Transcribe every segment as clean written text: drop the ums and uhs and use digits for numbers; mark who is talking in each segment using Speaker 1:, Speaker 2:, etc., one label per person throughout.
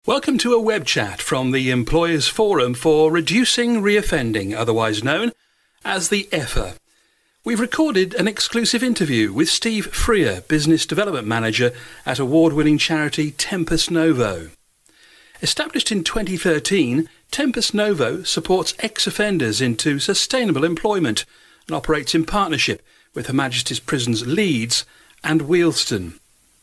Speaker 1: Welcome to a web chat from the Employers Forum for Reducing Reoffending, otherwise known as the EFFRR. We've recorded an exclusive interview with Steve Freer, Business Development Manager at award-winning charity Tempus Novo. Established in 2013, Tempus Novo supports ex-offenders into sustainable employment and operates in partnership with Her Majesty's Prisons Leeds and Wealdstone.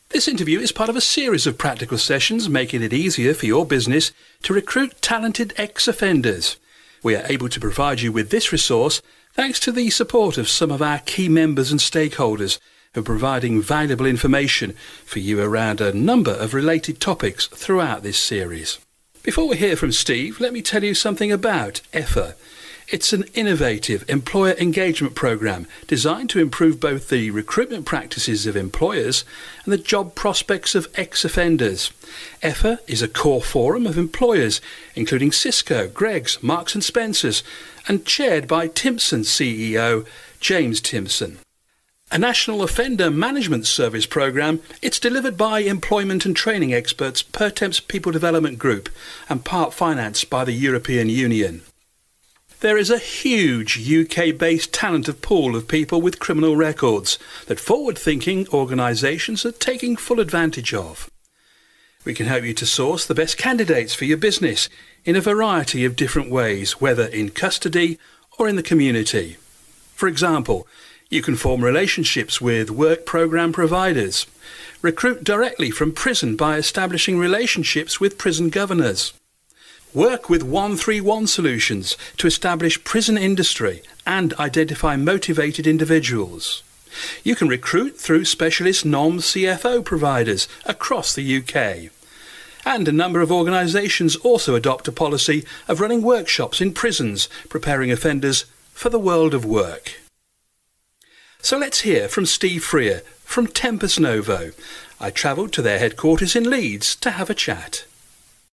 Speaker 1: This interview is part of a series of practical sessions making it easier for your business to recruit talented ex-offenders. We are able to provide you with this resource thanks to the support of some of our key members and stakeholders who are providing valuable information for you around a number of related topics throughout this series. Before we hear from Steve, let me tell you something about EFFRR. It's an innovative employer engagement programme designed to improve both the recruitment practices of employers and the job prospects of ex-offenders. EFFRR is a core forum of employers, including Cisco, Greggs, Marks and Spencers, and chaired by Timpson CEO James Timpson. A National Offender Management Service programme, it's delivered by employment and training experts per Temps People Development Group and part financed by the European Union. There is a huge UK-based talented pool of people with criminal records that forward-thinking organisations are taking full advantage of. We can help you to source the best candidates for your business in a variety of different ways, whether in custody or in the community. For example, you can form relationships with work programme providers, recruit directly from prison by establishing relationships with prison governors, work with 131 solutions to establish prison industry and identify motivated individuals. You can recruit through specialist non-CFO providers across the UK. And a number of organisations also adopt a policy of running workshops in prisons, preparing offenders for the world of work. So let's hear from Steve Freer from Tempus Novo. I travelled to their headquarters in Leeds to have a chat.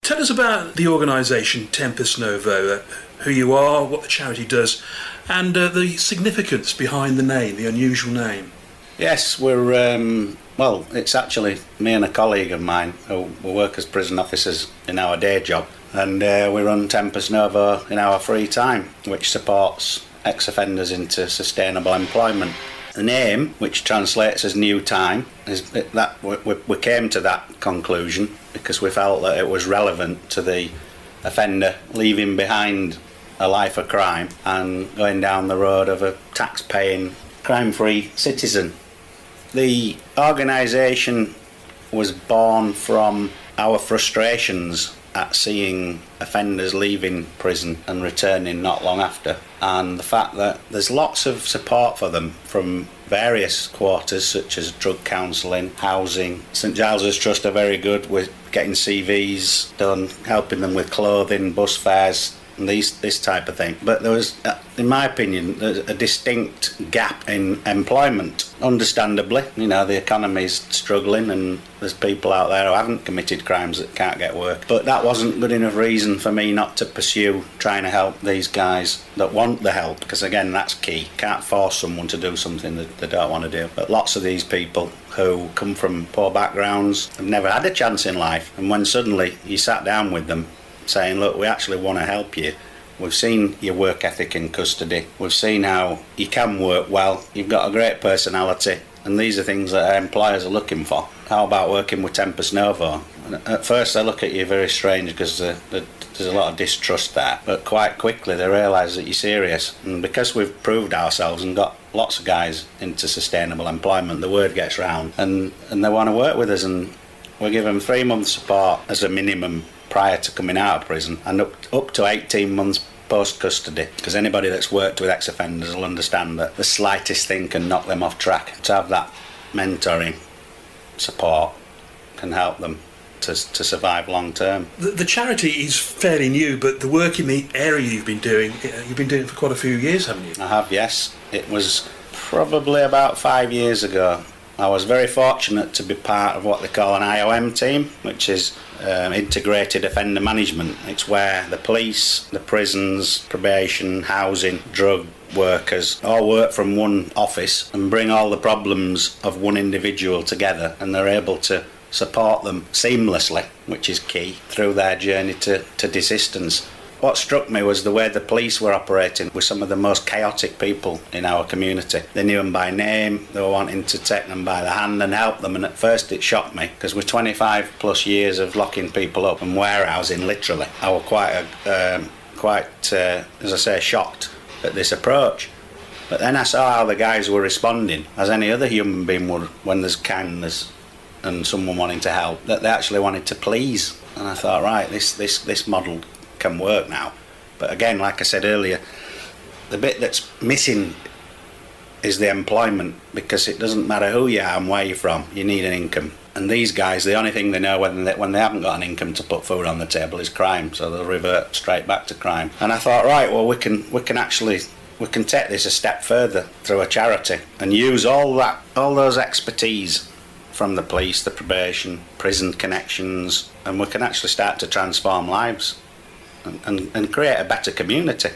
Speaker 1: Tell us about the organisation Tempus Novo, who you are, what the charity does, and the significance behind the name, the unusual name.
Speaker 2: Yes, well, it's actually me and a colleague of mine who work as prison officers in our day job, and we run Tempus Novo in our free time, which supports ex-offenders into sustainable employment. The name, which translates as New Time, is that we came to that conclusion because we felt that it was relevant to the offender leaving behind a life of crime and going down the road of a tax-paying, crime-free citizen. The organisation was born from our frustrations at seeing offenders leaving prison and returning not long after, and the fact that there's lots of support for them from various quarters such as drug counselling, housing. St Giles's Trust are very good with getting CVs done, helping them with clothing, bus fares and this type of thing. But there was, in my opinion, a distinct gap in employment. Understandably, you know, the economy's struggling and there's people out there who haven't committed crimes that can't get work. But that wasn't good enough reason for me not to pursue trying to help these guys that want the help, because again, that's key. Can't force someone to do something that they don't want to do. But lots of these people who come from poor backgrounds have never had a chance in life, and when suddenly you sat down with them saying, look, we actually want to help you. We've seen your work ethic in custody. We've seen how you can work well. You've got a great personality. And these are things that our employers are looking for. How about working with Tempus Novo? And at first they look at you very strange because there's a lot of distrust there. But quite quickly they realise that you're serious. And because we've proved ourselves and got lots of guys into sustainable employment, the word gets round. And they want to work with us. And we give them 3 months support as a minimum prior to coming out of prison, and up to 18 months post-custody, because anybody that's worked with ex-offenders will understand that the slightest thing can knock them off track. To have that mentoring support can help them to survive long term.
Speaker 1: The charity is fairly new, but the work in the area you've been doing it for quite a few years, haven't you?
Speaker 2: I have, yes. It was probably about 5 years ago. I was very fortunate to be part of what they call an IOM team, which is Integrated Offender Management. It's where the police, the prisons, probation, housing, drug workers all work from one office and bring all the problems of one individual together, and they're able to support them seamlessly, which is key, through their journey to desistance. What struck me was the way the police were operating with some of the most chaotic people in our community. They knew them by name, they were wanting to take them by the hand and help them, and at first it shocked me, because with 25 plus years of locking people up and warehousing literally, I was quite, as I say, shocked at this approach. But then I saw how the guys were responding, as any other human being would, when there's kindness and someone wanting to help, that they actually wanted to please. And I thought, right, this model can work now. But again, like I said earlier, the bit that's missing is the employment, because it doesn't matter who you are and where you're from, you need an income. And these guys, the only thing they know when they haven't got an income to put food on the table is crime, so they'll revert straight back to crime. And I thought, right, well, we can take this a step further through a charity and use all those expertise from the police, the probation, prison connections, and we can actually start to transform lives and create a better community,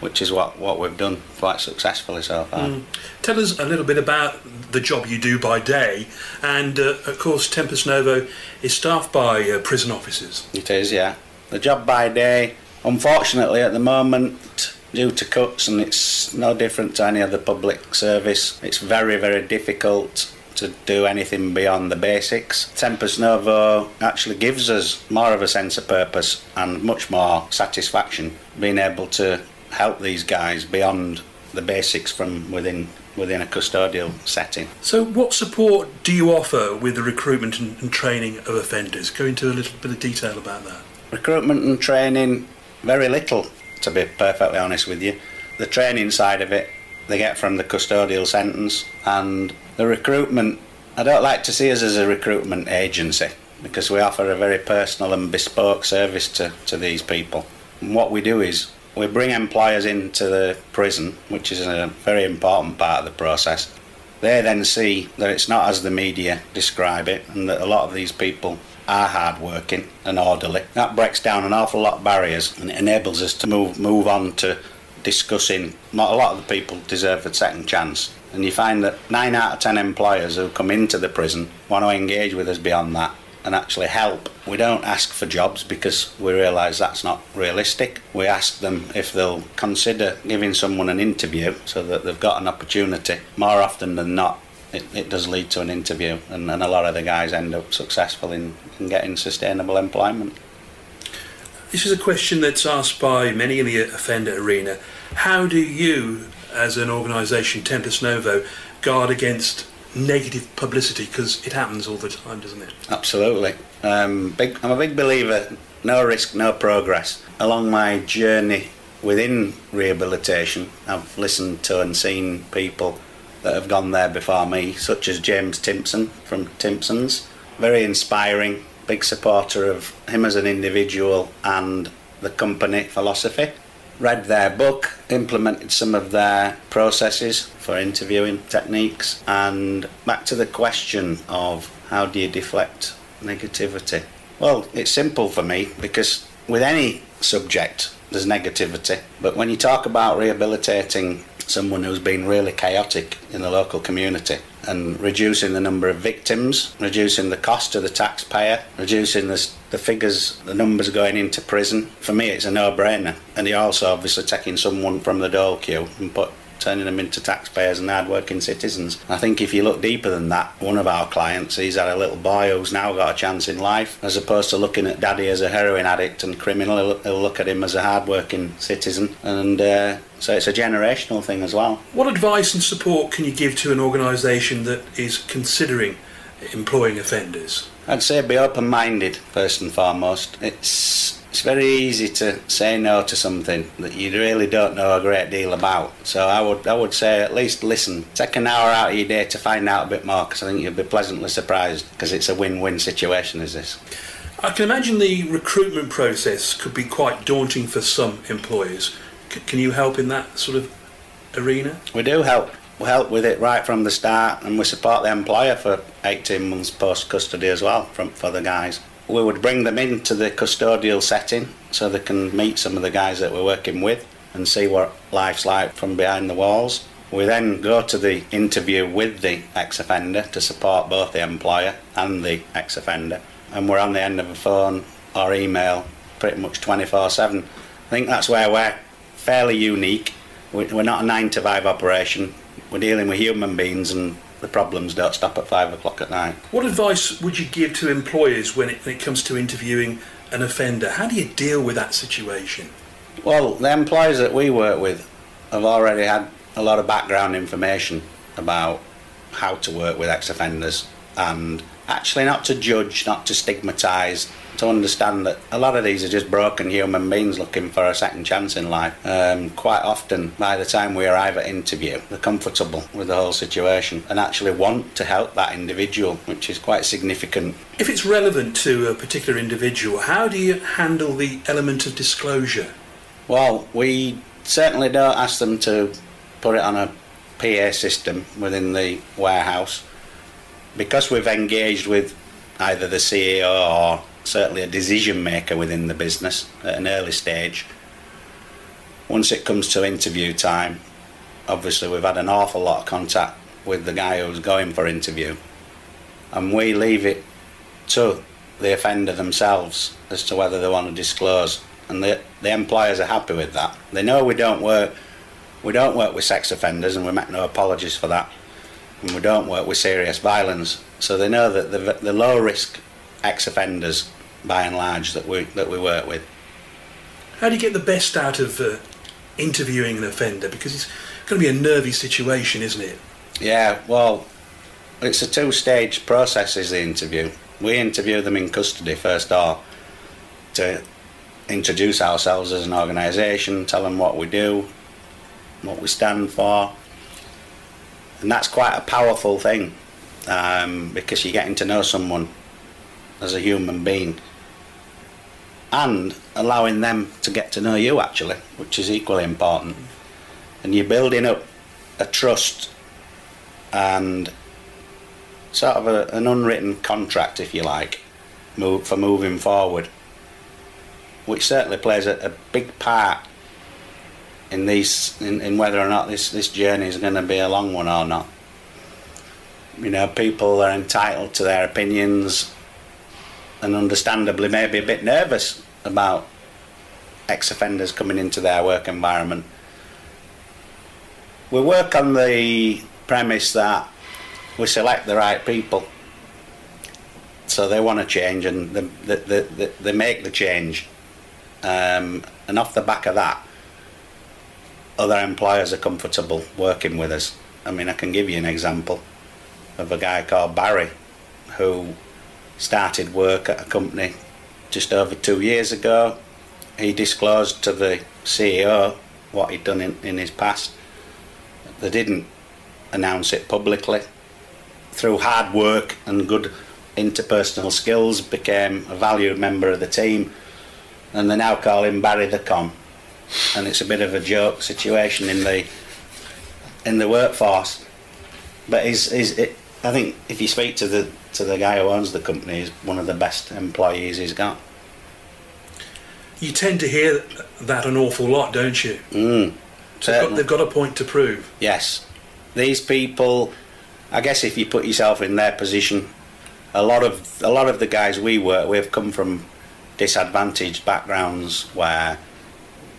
Speaker 2: which is what we've done quite successfully so far.
Speaker 1: Tell us a little bit about the job you do by day, and of course Tempus Novo is staffed by prison officers.
Speaker 2: It is, yeah. The job by day, unfortunately at the moment, due to cuts, and it's no different to any other public service, it's very, very difficult to do anything beyond the basics. Tempus Novo actually gives us more of a sense of purpose and much more satisfaction being able to help these guys beyond the basics from within a custodial setting.
Speaker 1: So what support do you offer with the recruitment and training of offenders? Go into a little bit of detail about that.
Speaker 2: Recruitment and training, very little, to be perfectly honest with you. The training side of it they get from the custodial sentence, and the recruitment, I don't like to see us as a recruitment agency, because we offer a very personal and bespoke service to these people. And what we do is we bring employers into the prison, which is a very important part of the process. They then see that it's not as the media describe it, and that a lot of these people are hard-working and orderly. That breaks down an awful lot of barriers, and it enables us to move on to discussing what a lot of the people deserve a second chance. And you find that 9 out of 10 employers who come into the prison want to engage with us beyond that and actually help. We don't ask for jobs because we realise that's not realistic. We ask them if they'll consider giving someone an interview so that they've got an opportunity. More often than not, it does lead to an interview, and a lot of the guys end up successful in getting sustainable employment.
Speaker 1: This is a question that's asked by many in the offender arena. How do you, as an organisation, Tempus Novo, guard against negative publicity? Because it happens all the time, doesn't it?
Speaker 2: Absolutely. I'm a big believer, no risk, no progress. Along my journey within rehabilitation, I've listened to and seen people that have gone there before me, such as James Timpson from Timpson's. Very inspiring. Big supporter of him as an individual and the company philosophy. Read their book, implemented some of their processes for interviewing techniques, and back to the question of how do you deflect negativity? Well, it's simple for me, because with any subject there's negativity, but when you talk about rehabilitating someone who's been really chaotic in the local community and reducing the number of victims, reducing the cost to the taxpayer, reducing the figures, the numbers going into prison, for me it's a no-brainer. And you're also obviously taking someone from the dole queue and turning them into taxpayers and hard-working citizens. I think if you look deeper than that, one of our clients, he's had a little boy who's now got a chance in life. As opposed to looking at daddy as a heroin addict and criminal, he'll look at him as a hard-working citizen. And so it's a generational thing as well.
Speaker 1: What advice and support can you give to an organisation that is considering employing offenders?
Speaker 2: I'd say be open-minded first and foremost. It's very easy to say no to something that you really don't know a great deal about. So I would say at least listen. Take an hour out of your day to find out a bit more, because I think you'll be pleasantly surprised, because it's a win-win situation, is this.
Speaker 1: I can imagine the recruitment process could be quite daunting for some employers. Can you help in that sort of arena?
Speaker 2: We do help. We help with it right from the start, and we support the employer for 18 months post-custody as well for the guys. We would bring them into the custodial setting so they can meet some of the guys that we're working with and see what life's like from behind the walls. We then go to the interview with the ex-offender to support both the employer and the ex-offender, and we're on the end of a phone or email pretty much 24/7. I think that's where we're fairly unique. We're not a 9 to 5 operation. We're dealing with human beings, and the problems don't stop at 5 o'clock at night.
Speaker 1: What advice would you give to employers when it comes to interviewing an offender? How do you deal with that situation?
Speaker 2: Well, the employers that we work with have already had a lot of background information about how to work with ex-offenders, and actually not to judge, not to stigmatise, to understand that a lot of these are just broken human beings looking for a second chance in life. Quite often, by the time we arrive at interview, they're comfortable with the whole situation and actually want to help that individual, which is quite significant.
Speaker 1: If it's relevant to a particular individual, how do you handle the element of disclosure?
Speaker 2: Well, we certainly don't ask them to put it on a PA system within the warehouse. Because we've engaged with either the CEO or certainly a decision maker within the business at an early stage, once it comes to interview time, obviously we've had an awful lot of contact with the guy who's going for interview, and we leave it to the offender themselves as to whether they want to disclose, and the employers are happy with that. They know we don't work with sex offenders, and we make no apologies for that, and we don't work with serious violence, so they know that the low risk ex-offenders by and large that we work with.
Speaker 1: How do you get the best out of interviewing an offender? Because it's going to be a nervy situation, isn't it?
Speaker 2: Yeah, well, it's a 2-stage process is the interview. We interview them in custody first off to introduce ourselves as an organisation, tell them what we do, what we stand for, and that's quite a powerful thing, because you're getting to know someone as a human being and allowing them to get to know you actually, which is equally important, and you're building up a trust and sort of an unwritten contract, if you like, for moving forward, which certainly plays a big part in whether or not this journey is going to be a long one or not. You know, people are entitled to their opinions, and understandably maybe a bit nervous about ex-offenders coming into their work environment. We work on the premise that we select the right people, so they want to change and they make the change, and off the back of that other employers are comfortable working with us. I mean, I can give you an example of a guy called Barry who started work at a company just over 2 years ago. He disclosed to the CEO what he'd done in his past. They didn't announce it publicly. Through hard work and good interpersonal skills, became a valued member of the team, and they now call him Barry the Con. And it's a bit of a joke situation in the workforce, but I think if you speak to the guy who owns the company, he's one of the best employees he's got.
Speaker 1: You tend to hear that an awful lot, don't you? So they've got a point to prove.
Speaker 2: Yes, these people, I guess if you put yourself in their position, a lot of the guys we work with come from disadvantaged backgrounds where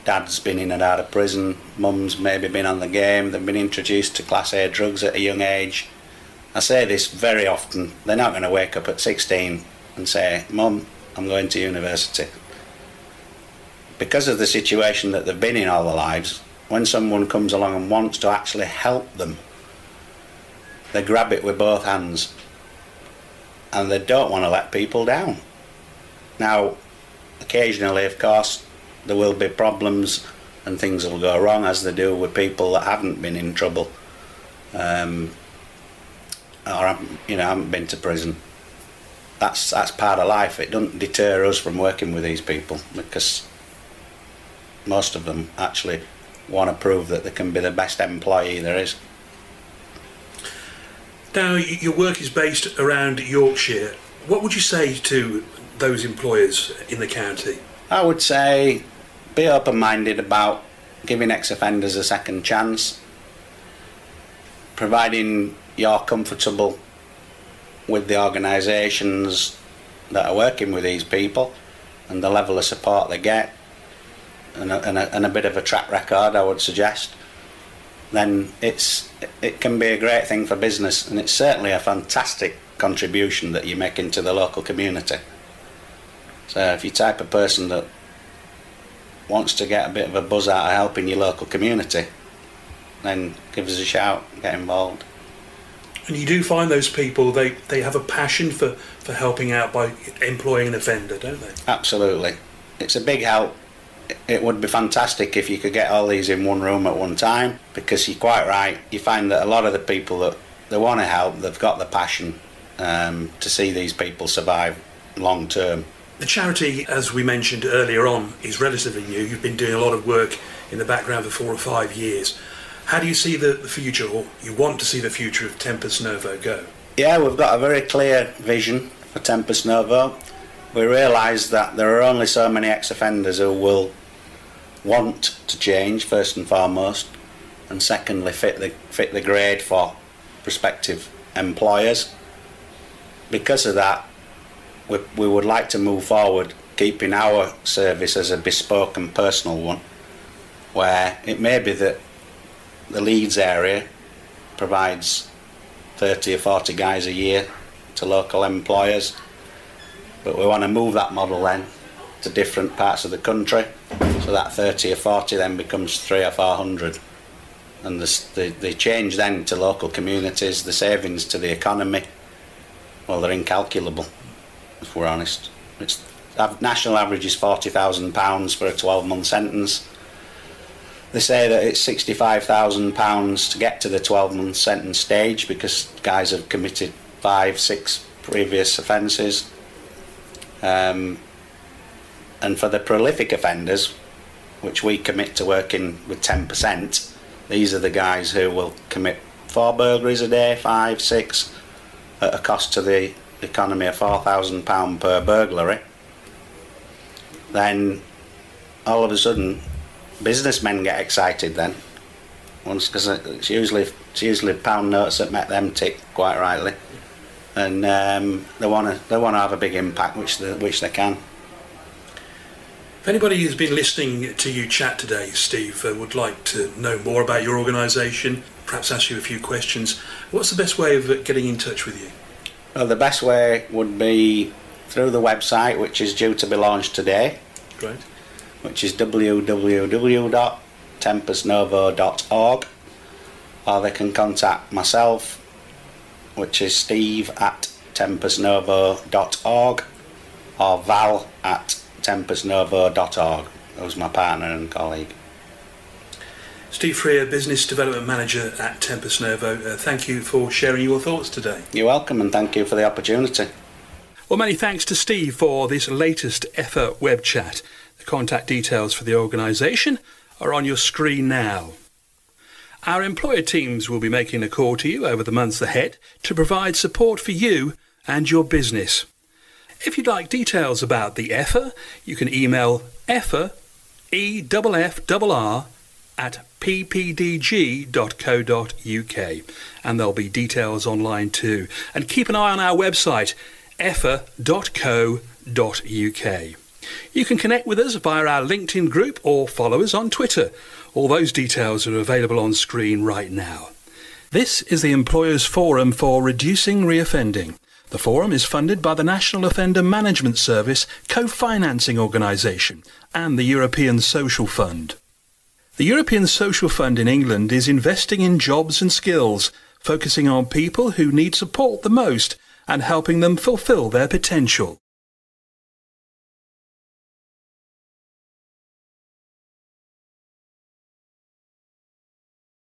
Speaker 2: dad's been in and out of prison, mum's maybe been on the game, they've been introduced to Class A drugs at a young age. I say this very often, they're not going to wake up at 16 and say, Mum, I'm going to university. Because of the situation that they've been in all their lives, when someone comes along and wants to actually help them, they grab it with both hands, and they don't want to let people down. Now, occasionally, of course, there will be problems and things will go wrong, as they do with people that haven't been in trouble, or haven't been to prison. That's part of life. It doesn't deter us from working with these people, because most of them actually want to prove that they can be the best employee there is.
Speaker 1: Now, your work is based around Yorkshire. What would you say to those employers in the county?
Speaker 2: I would say be open-minded about giving ex-offenders a second chance. providing you're comfortable with the organisations that are working with these people and the level of support they get, and a bit of a track record, I would suggest, then it can be a great thing for business, and it's certainly a fantastic contribution that you make into the local community. So if you're the type of person that wants to get a bit of a buzz out of helping your local community, then give us a shout, get involved.
Speaker 1: And you do find those people, they have a passion for helping out by employing an offender, don't they?
Speaker 2: Absolutely. It's a big help. It would be fantastic if you could get all these in one room at one time, because you're quite right, you find that a lot of the people that they want to help, they've got the passion to see these people survive long term.
Speaker 1: The charity, as we mentioned earlier on, is relatively new. You've been doing a lot of work in the background for 4 or 5 years. How do you see the future, or you want to see the future of Tempus Novo go? Yeah,
Speaker 2: we've got a very clear vision for Tempus Novo. We realise that there are only so many ex-offenders who will want to change, first and foremost, and secondly fit the grade for prospective employers. Because of that, we would like to move forward, keeping our service as a bespoke and personal one, where it may be that the Leeds area provides 30 or 40 guys a year to local employers, but we want to move that model then to different parts of the country, so that 30 or 40 then becomes 300 or 400, and the change then to local communities, the savings to the economy, well, they're incalculable, if we're honest. National average is £40,000 for a 12-month sentence. They say that it's £65,000 to get to the 12-month sentence stage, because guys have committed 5, 6 previous offences. And for the prolific offenders, which we commit to working with 10%, these are the guys who will commit 4 burglaries a day, 5, 6, at a cost to the economy of £4,000 per burglary. Then all of a sudden businessmen get excited then, because it's usually pound notes that make them tick, quite rightly, and they want to have a big impact, which they can.
Speaker 1: If anybody who's been listening to you chat today, Steve, would like to know more about your organisation, perhaps ask you a few questions, what's the best way of getting in touch with you?
Speaker 2: Well, the best way would be through the website, which is due to be launched today.
Speaker 1: Great.
Speaker 2: Which is www.tempusnovo.org, or they can contact myself, which is steve@tempusnovo.org, or val@tempusnovo.org. Who's my partner and colleague.
Speaker 1: Steve Freer, Business Development Manager at Tempus Novo, thank you for sharing your thoughts today.
Speaker 2: You're welcome, and thank you for the opportunity.
Speaker 1: Well, many thanks to Steve for this latest EFFRR web chat. The contact details for the organisation are on your screen now. Our employer teams will be making a call to you over the months ahead to provide support for you and your business. If you'd like details about the EFFRR, you can email EFFRR, EFFRR, at ppdg.co.uk, and there'll be details online too. And keep an eye on our website, effffrr.co.uk. You can connect with us via our LinkedIn group or follow us on Twitter. All those details are available on screen right now. This is the Employers Forum for Reducing Reoffending. The forum is funded by the National Offender Management Service co-financing organisation and the European Social Fund. The European Social Fund in England is investing in jobs and skills, focusing on people who need support the most and helping them fulfil their potential.